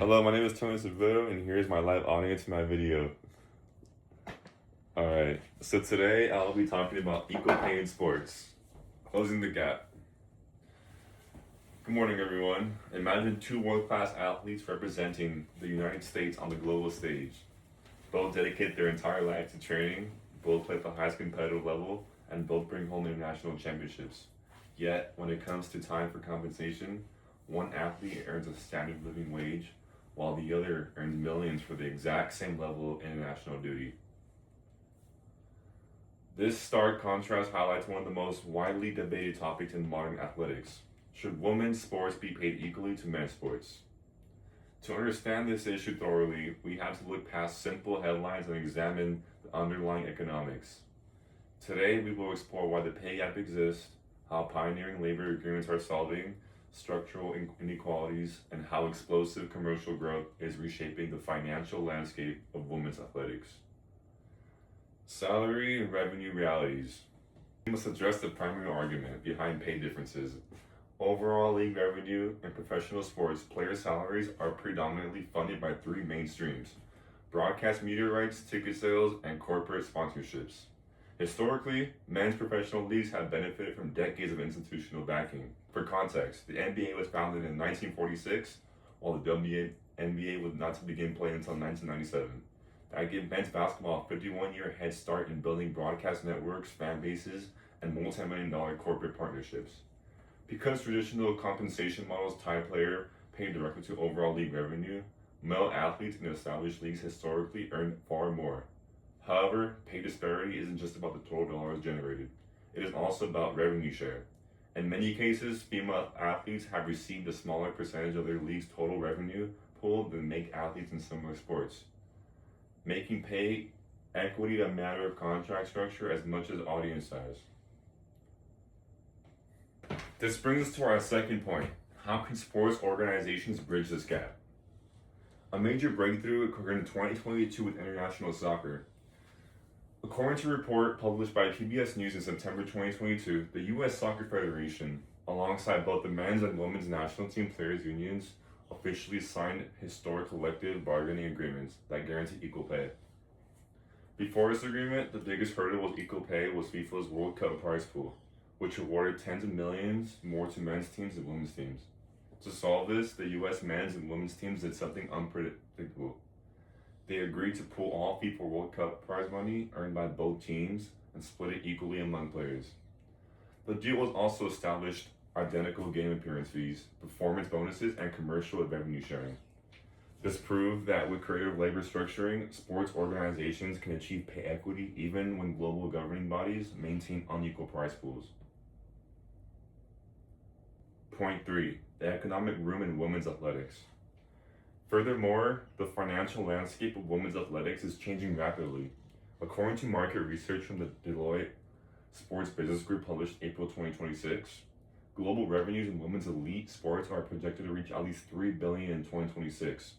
Hello, my name is Tony Severo, and here's my live audience for my video. Alright, so today I'll be talking about equal pay in sports, closing the gap. Good morning, everyone. Imagine two world-class athletes representing the United States on the global stage. Both dedicate their entire life to training, both play at the highest competitive level, and both bring home international championships. Yet, when it comes to time for compensation, one athlete earns a standard living wage, while the other earns millions for the exact same level of international duty. This stark contrast highlights one of the most widely debated topics in modern athletics. Should women's sports be paid equally to men's sports? To understand this issue thoroughly, we have to look past simple headlines and examine the underlying economics. Today, we will explore why the pay gap exists, how pioneering labor agreements are solving structural inequalities, and how explosive commercial growth is reshaping the financial landscape of women's athletics. Salary and revenue realities. We must address the primary argument behind pay differences. Overall league revenue in professional sports, player salaries are predominantly funded by three main streams: broadcast media rights, ticket sales, and corporate sponsorships. Historically, men's professional leagues have benefited from decades of institutional backing. For context, the NBA was founded in 1946, while the NBA was not to begin playing until 1997. That gave men's basketball a 51-year head start in building broadcast networks, fan bases, and multi-million-dollar corporate partnerships. Because traditional compensation models tie a player paid directly to overall league revenue, male athletes in established leagues historically earn far more. However, pay disparity isn't just about the total dollars generated. It is also about revenue share. In many cases, female athletes have received a smaller percentage of their league's total revenue pool than male athletes in similar sports, making pay equity a matter of contract structure as much as audience size. This brings us to our second point. How can sports organizations bridge this gap? A major breakthrough occurred in 2022 with international soccer. According to a report published by PBS News in September 2022, the U.S. Soccer Federation, alongside both the men's and women's national team players' unions, officially signed historic collective bargaining agreements that guarantee equal pay. Before this agreement, the biggest hurdle with equal pay was FIFA's World Cup prize pool, which awarded tens of millions more to men's teams than women's teams. To solve this, the U.S. men's and women's teams did something unpredictable. They agreed to pool all FIFA World Cup prize money earned by both teams and split it equally among players. The deal was also established identical game appearance fees, performance bonuses, and commercial revenue sharing. This proved that with creative labor structuring, sports organizations can achieve pay equity even when global governing bodies maintain unequal prize pools. Point 3. The economic room in women's athletics. Furthermore, the financial landscape of women's athletics is changing rapidly. According to market research from the Deloitte Sports Business Group published April 2026, global revenues in women's elite sports are projected to reach at least $3 billion in 2026.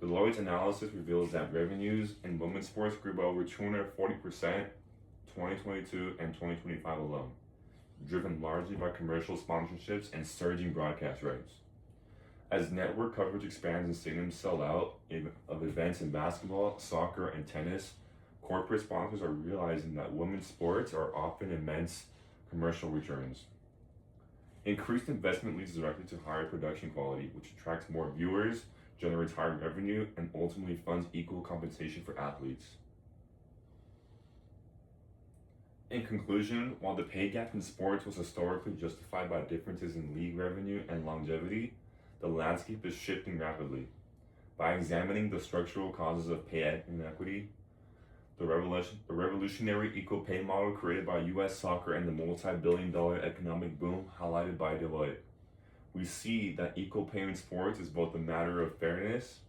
Deloitte's analysis reveals that revenues in women's sports grew by over 240% 2022 and 2025 alone, driven largely by commercial sponsorships and surging broadcast rights. As network coverage expands and stadiums sell out of events in basketball, soccer, and tennis, corporate sponsors are realizing that women's sports are often immense commercial returns. Increased investment leads directly to higher production quality, which attracts more viewers, generates higher revenue, and ultimately funds equal compensation for athletes. In conclusion, while the pay gap in sports was historically justified by differences in league revenue and longevity, the landscape is shifting rapidly. By examining the structural causes of pay inequity, the revolutionary equal pay model created by U.S. soccer and the multi-billion-dollar economic boom highlighted by Deloitte, we see that equal pay in sports is both a matter of fairness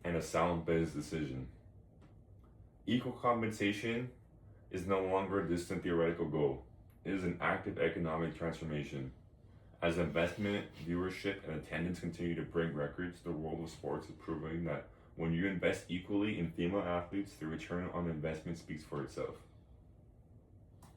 and a sound business decision. Equal compensation is no longer a distant theoretical goal. It is an active economic transformation. As investment, viewership, and attendance continue to break records, the world of sports is proving that when you invest equally in female athletes, the return on investment speaks for itself.